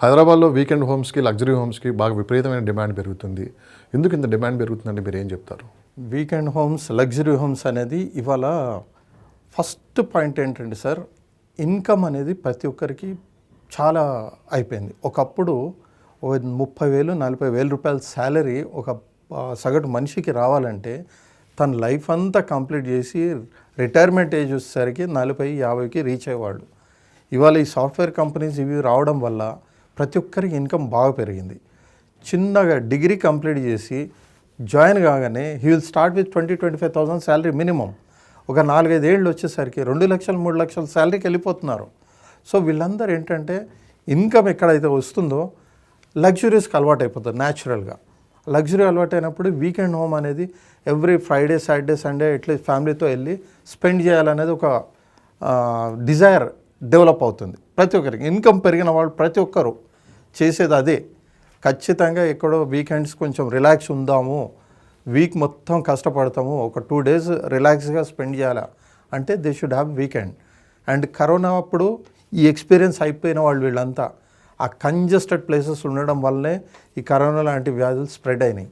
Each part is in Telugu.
హైదరాబాద్లో వీకెండ్ హోమ్స్కి, లగ్జరీ హోమ్స్కి బాగా విపరీతమైన డిమాండ్ పెరుగుతుంది. ఎందుకు ఇంత డిమాండ్ పెరుగుతుందంటే మీరు ఏం చెప్తారు? వీకెండ్ హోమ్స్, లగ్జరీ హోమ్స్ అనేది ఇవాళ ఫస్ట్ పాయింట్ ఏంటంటే సార్, ఇన్కమ్ అనేది ప్రతి ఒక్కరికి చాలా అయిపోయింది. ఒకప్పుడు 30,000 40,000 రూపాయల శాలరీ ఒక సగటు మనిషికి రావాలంటే తన లైఫ్ అంతా కంప్లీట్ చేసి రిటైర్మెంట్ ఏజ్ వచ్చేసరికి 40-50కి రీచ్ అయ్యేవాడు. ఇవాళ ఈ సాఫ్ట్వేర్ కంపెనీస్ ఇవి రావడం వల్ల ప్రతి ఒక్కరికి ఇన్కమ్ బాగా పెరిగింది. చిన్నగా డిగ్రీ కంప్లీట్ చేసి జాయిన్ కాగానే he will start with 20-25,000 salary minimum. ఒక 4-5 ఏళ్ళు వచ్చేసరికి 2 లక్షలు 3 లక్షల శాలరీకి వెళ్ళిపోతున్నారు. సో వీళ్ళందరూ ఏంటంటే ఇన్కమ్ ఎక్కడైతే వస్తుందో లగ్జరీస్కి అలవాటు అయిపోతుంది న్యాచురల్గా. లగ్జరీ అలవాటు అయినప్పుడు వీకెండ్ హోమ్ అనేది every Friday, Saturday, Sunday at least ఫ్యామిలీతో వెళ్ళి స్పెండ్ చేయాలనేది ఒక డిజైర్ డెవలప్ అవుతుంది ప్రతి ఒక్కరికి. ఇన్కమ్ పెరిగిన వాళ్ళు ప్రతి ఒక్కరు చేసేది అదే. ఖచ్చితంగా ఎక్కడో వీకెండ్స్ కొంచెం రిలాక్స్ ఉందాము, వీక్ మొత్తం కష్టపడతాము, ఒక 2 డేస్ రిలాక్స్గా స్పెండ్ చేయాలా అంటే they should have weekend. And corona అప్పుడు ఈ ఎక్స్పీరియన్స్ అయిపోయిన వాళ్ళు వీళ్ళంతా ఆ కంజెస్టెడ్ ప్లేసెస్ ఉండడం వల్లనే ఈ కరోనా లాంటి వ్యాధులు స్ప్రెడ్ అయినాయి.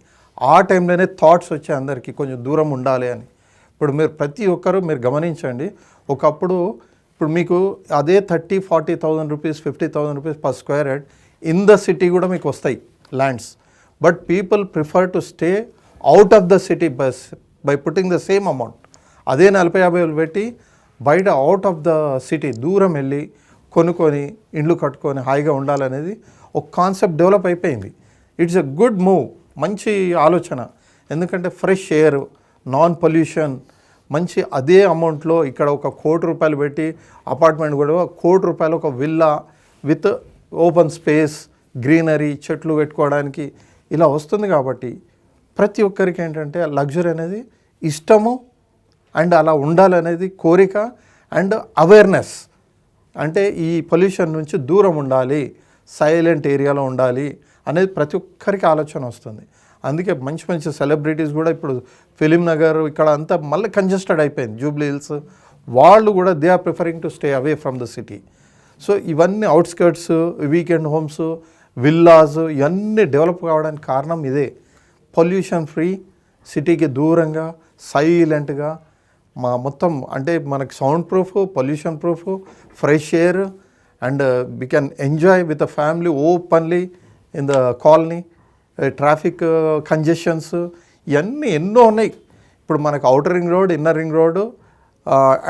ఆ టైంలోనే థాట్స్ వచ్చి అందరికీ కొంచెం దూరం ఉండాలి అని. ఇప్పుడు మీరు ప్రతి ఒక్కరూ మీరు గమనించండి, ఒకప్పుడు ఇప్పుడు మీకు అదే 30,000-40,000 rupees, 50,000 rupees per square yard in the city కూడా మీకు వస్తాయి lands. But people prefer to stay out of the city by putting the same amount. అదే 40-50 పెట్టి బయట అవుట్ ఆఫ్ ద సిటీ దూరం వెళ్ళి కొనుక్కొని ఇండ్లు కట్టుకొని హాయిగా ఉండాలనేది ఒక కాన్సెప్ట్ డెవలప్ అయిపోయింది. ఇట్స్ ఎ గుడ్ మూవ్, మంచి ఆలోచన. ఎందుకంటే ఫ్రెష్ ఎయిర్, నాన్ పొల్యూషన్, మంచి అదే అమౌంట్లో ఇక్కడ ఒక 1 కోటి రూపాయలు పెట్టి అపార్ట్మెంట్ కూడా 1 కోటి రూపాయలు ఒక villa with open space, greenery, చెట్లు పెట్టుకోవడానికి ఇలా వస్తుంది. కాబట్టి ప్రతి ఒక్కరికి ఏంటంటే లగ్జరీ అనేది ఇష్టము అండ్ అలా ఉండాలనేది కోరిక అండ్ అవేర్నెస్. అంటే ఈ పొల్యూషన్ నుంచి దూరం ఉండాలి, సైలెంట్ ఏరియాలో ఉండాలి అనేది ప్రతి ఒక్కరికి ఆలోచన వస్తుంది. అందుకే మంచి మంచి సెలబ్రిటీస్ కూడా ఇప్పుడు ఫిలిం నగర్ ఇక్కడ అంతా మళ్ళీ కంజెస్టెడ్ అయిపోయింది, జూబ్లీ హిల్స్, వాళ్ళు కూడా they are preferring to stay away from the city. So ఇవన్నీ అవుట్స్కర్ట్స్, వీకెండ్ హోమ్స్, విల్లాస్ ఇవన్నీ డెవలప్ కావడానికి కారణం ఇదే. పొల్యూషన్ ఫ్రీ, సిటీకి దూరంగా సైలెంట్గా మొత్తం అంటే మనకి sound proof, pollution proof, fresh air and we can enjoy with a family openly in the colony. Traffic congestions ఇవన్నీ ఎన్నో ఉన్నాయి. ఇప్పుడు మనకు outer ring road, inner ring road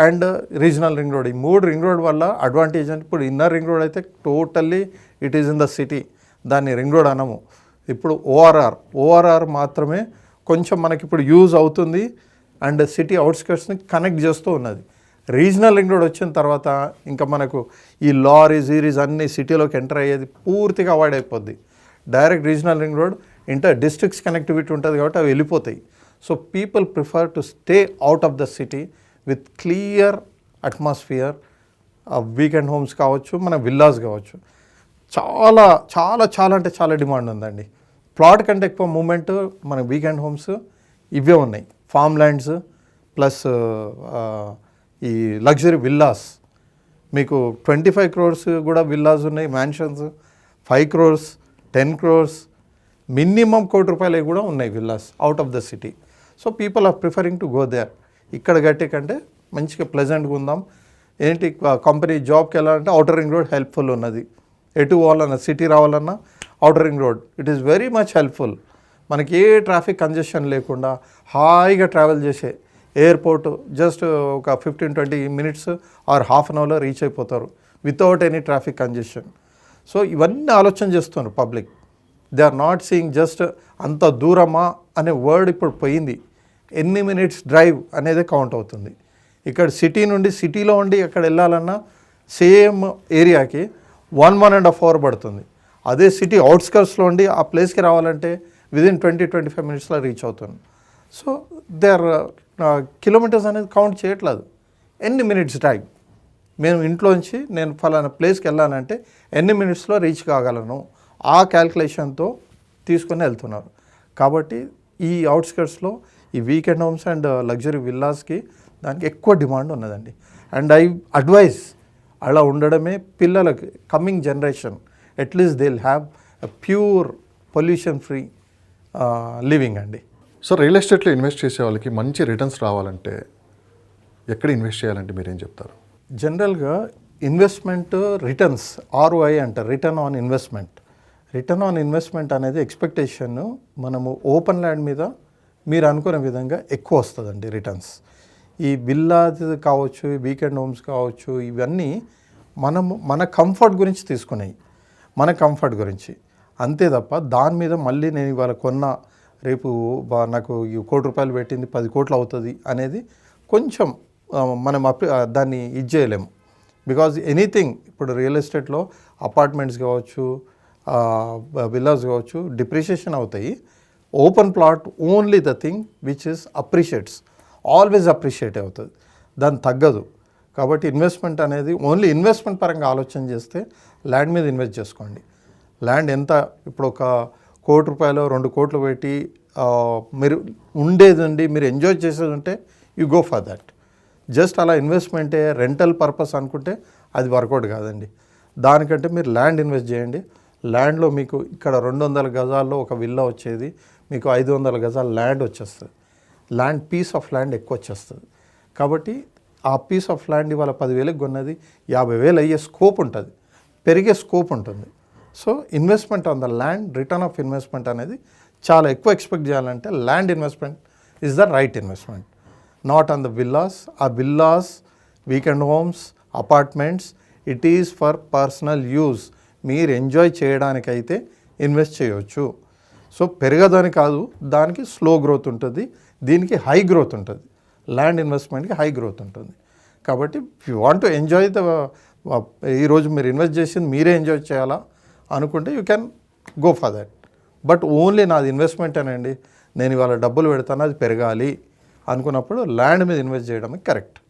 and regional ring road, ఈ 3 రింగ్ రోడ్ వల్ల అడ్వాంటేజ్ అంటే ఇప్పుడు ఇన్నర్ రింగ్ రోడ్ అయితే totally it is in the city, దాన్ని రింగ్ రోడ్ అనము. ఇప్పుడు ఓఆర్ఆర్ మాత్రమే కొంచెం మనకి ఇప్పుడు యూజ్ అవుతుంది అండ్ సిటీ అవుట్స్కర్ట్స్ని కనెక్ట్ చేస్తూ ఉన్నది. రీజనల్ రింగ్ రోడ్ వచ్చిన తర్వాత ఇంకా మనకు ఈ లారీస్ అన్నీ సిటీలోకి ఎంటర్ అయ్యేది పూర్తిగా అవాయిడ్ అయిపోద్ది. Direct regional ring road inter districts connectivity ఉంటుంది కాబట్టి అవి వెళ్ళిపోతాయి. So people prefer to stay out of the city with clear atmosphere. Weekend homes కావచ్చు, మన విల్లాస్ కావచ్చు, చాలా చాలా చాలా అంటే చాలా డిమాండ్ ఉందండి. ప్లాట్ కంటే ఎక్కువ మూమెంట్ మన వీకెండ్ హోమ్స్ ఇవే ఉన్నాయి. ఫామ్ ల్యాండ్స్ ప్లస్ ఈ లగ్జరీ విల్లాస్, మీకు 25 crores కూడా విల్లాస్ ఉన్నాయి, మ్యాన్షన్స్ 5 crores, 10 crores, మినిమం 1 కోటి రూపాయలు కూడా ఉన్నాయి villas out of the city. So people are preferring to go there. ఇక్కడ గట్టే కంటే మంచిగా ప్లెజెంట్గా ఉందాం. ఏంటి కంపెనీ జాబ్కి వెళ్ళాలంటే అవుటర్ రింగ్ రోడ్ హెల్ప్ఫుల్ ఉన్నది. ఎటు పోవాలన్నా, సిటీ రావాలన్నా outer ring road it is very much helpful. మనకి ఏ ట్రాఫిక్ కంజెషన్ లేకుండా హాయిగా ట్రావెల్ చేసే ఎయిర్పోర్ట్ జస్ట్ ఒక 15-20 minutes ఆర్ హాఫ్ అన్ అవర్లో రీచ్ అయిపోతారు without any traffic congestion. So ఇవన్నీ ఆలోచన చేస్తున్నారు public. They are not seeing just అంత దూరమా అనే వర్డ్ ఇప్పుడు పోయింది. ఎన్ని మినిట్స్ డ్రైవ్ అనేది కౌంట్ అవుతుంది. ఇక్కడ సిటీ నుండి సిటీలో ఉండి అక్కడ వెళ్ళాలన్నా సేమ్ ఏరియాకి 1.5 hour పడుతుంది. అదే సిటీ అవుట్స్కర్ట్స్లో ఉండి ఆ ప్లేస్కి రావాలంటే విదిన్ 20-25 minutesలో రీచ్ అవుతుంది. సో దే ఆర్ కిలోమీటర్స్ అనేది కౌంట్ చేయట్లేదు, ఎన్ని మినిట్స్ డ్రైవ్. మేము ఇంట్లోంచి నేను ఫలానా ప్లేస్కి వెళ్ళానంటే ఎన్ని మినిట్స్లో రీచ్ కాగలను, ఆ క్యాల్కులేషన్తో తీసుకొని వెళ్తున్నారు. కాబట్టి ఈ అవుట్స్కర్ట్స్లో ఈ వీకెండ్ హోమ్స్ అండ్ లగ్జరీ విల్లాస్కి దానికి ఎక్కువ డిమాండ్ ఉన్నదండి. అండ్ ఐ అడ్వైజ్ అలా ఉండడమే పిల్లలకి, coming generation at least they will have pure pollution free living అండి. సో రియల్ ఎస్టేట్లో ఇన్వెస్ట్ చేసే వాళ్ళకి మంచి రిటర్న్స్ రావాలంటే ఎక్కడ ఇన్వెస్ట్ చేయాలంటే మీరేం చెప్తారు? జనరల్గా ఇన్వెస్ట్మెంట్ రిటర్న్స్, ROI అంటారు, return on investment. Return on investment అనేది ఎక్స్పెక్టేషన్ మనము ఓపెన్ ల్యాండ్ మీద మీరు అనుకునే విధంగా ఎక్కువ వస్తుందండి రిటర్న్స్. ఈ విల్లాస్ కావచ్చు, వీకెండ్ హోమ్స్ కావచ్చు, ఇవన్నీ మన కంఫర్ట్ గురించి తీసుకున్నాయి, మన కంఫర్ట్ గురించి అంతే తప్ప దాని మీద మళ్ళీ నేను ఇవాళ కొన్న రేపు నాకు ఈ ₹1,00,00,000 పెట్టింది 10 కోట్లు అవుతుంది అనేది కొంచెం మనం దాన్ని ఇది చేయలేము. బికాజ్ ఎనీథింగ్ ఇప్పుడు రియల్ ఎస్టేట్లో అపార్ట్మెంట్స్ కావచ్చు, విల్లాస్ కావచ్చు, డిప్రిషియేషన్ అవుతాయి. Open plot only the thing which is appreciates, always appreciate అవుతుంది, దాని తగ్గదు. కాబట్టి ఇన్వెస్ట్మెంట్ అనేది ఓన్లీ ఇన్వెస్ట్మెంట్ పరంగా ఆలోచన చేస్తే ల్యాండ్ మీద ఇన్వెస్ట్ చేసుకోండి. ల్యాండ్ ఎంత ఇప్పుడు ఒక ₹1,00,00,000 2 కోట్లు పెట్టి మీరు ఉండేదండి, మీరు ఎంజాయ్ చేసేది ఉంటే you go for that. Just అలా ఇన్వెస్ట్మెంటే రెంటల్ పర్పస్ అనుకుంటే అది వర్కౌట్ కాదండి. దానికంటే మీరు ల్యాండ్ ఇన్వెస్ట్ చేయండి. ల్యాండ్లో మీకు ఇక్కడ 200 గజాల్లో ఒక విల్లా వచ్చేది మీకు 500 గజాల ల్యాండ్ వచ్చేస్తుంది. ల్యాండ్ పీస్ ఆఫ్ ల్యాండ్ ఎక్కువ వచ్చేస్తుంది. కాబట్టి ఆ పీస్ ఆఫ్ ల్యాండ్ ఇవాళ 10,000కి కొన్నది 50,000 అయ్యే స్కోప్ ఉంటుంది, పెరిగే స్కోప్ ఉంటుంది. So investment on the land, return of investment అనేది చాలా ఎక్కువ ఎక్స్పెక్ట్ చేయాలంటే land investment is the right investment, not on the villas. ఆ villas, weekend homes, apartments it is for personal use. మీరు ఎంజాయ్ చేయడానికైతే ఇన్వెస్ట్ చేయవచ్చు. సో పెరగదని కాదు, దానికి స్లో గ్రోత్ ఉంటుంది, దీనికి హై గ్రోత్ ఉంటుంది. ల్యాండ్ ఇన్వెస్ట్మెంట్కి హై గ్రోత్ ఉంటుంది. కాబట్టి if you want to enjoy ఈరోజు మీరు ఇన్వెస్ట్ చేసింది మీరే ఎంజాయ్ చేయాలా అనుకుంటే you can go for that. But only నాది ఇన్వెస్ట్మెంట్ అనండి, నేను ఇవాళ డబ్బులు పెడతాను అది పెరగాలి అనుకున్నప్పుడు ల్యాండ్ మీద ఇన్వెస్ట్ చేయడం కరెక్ట్.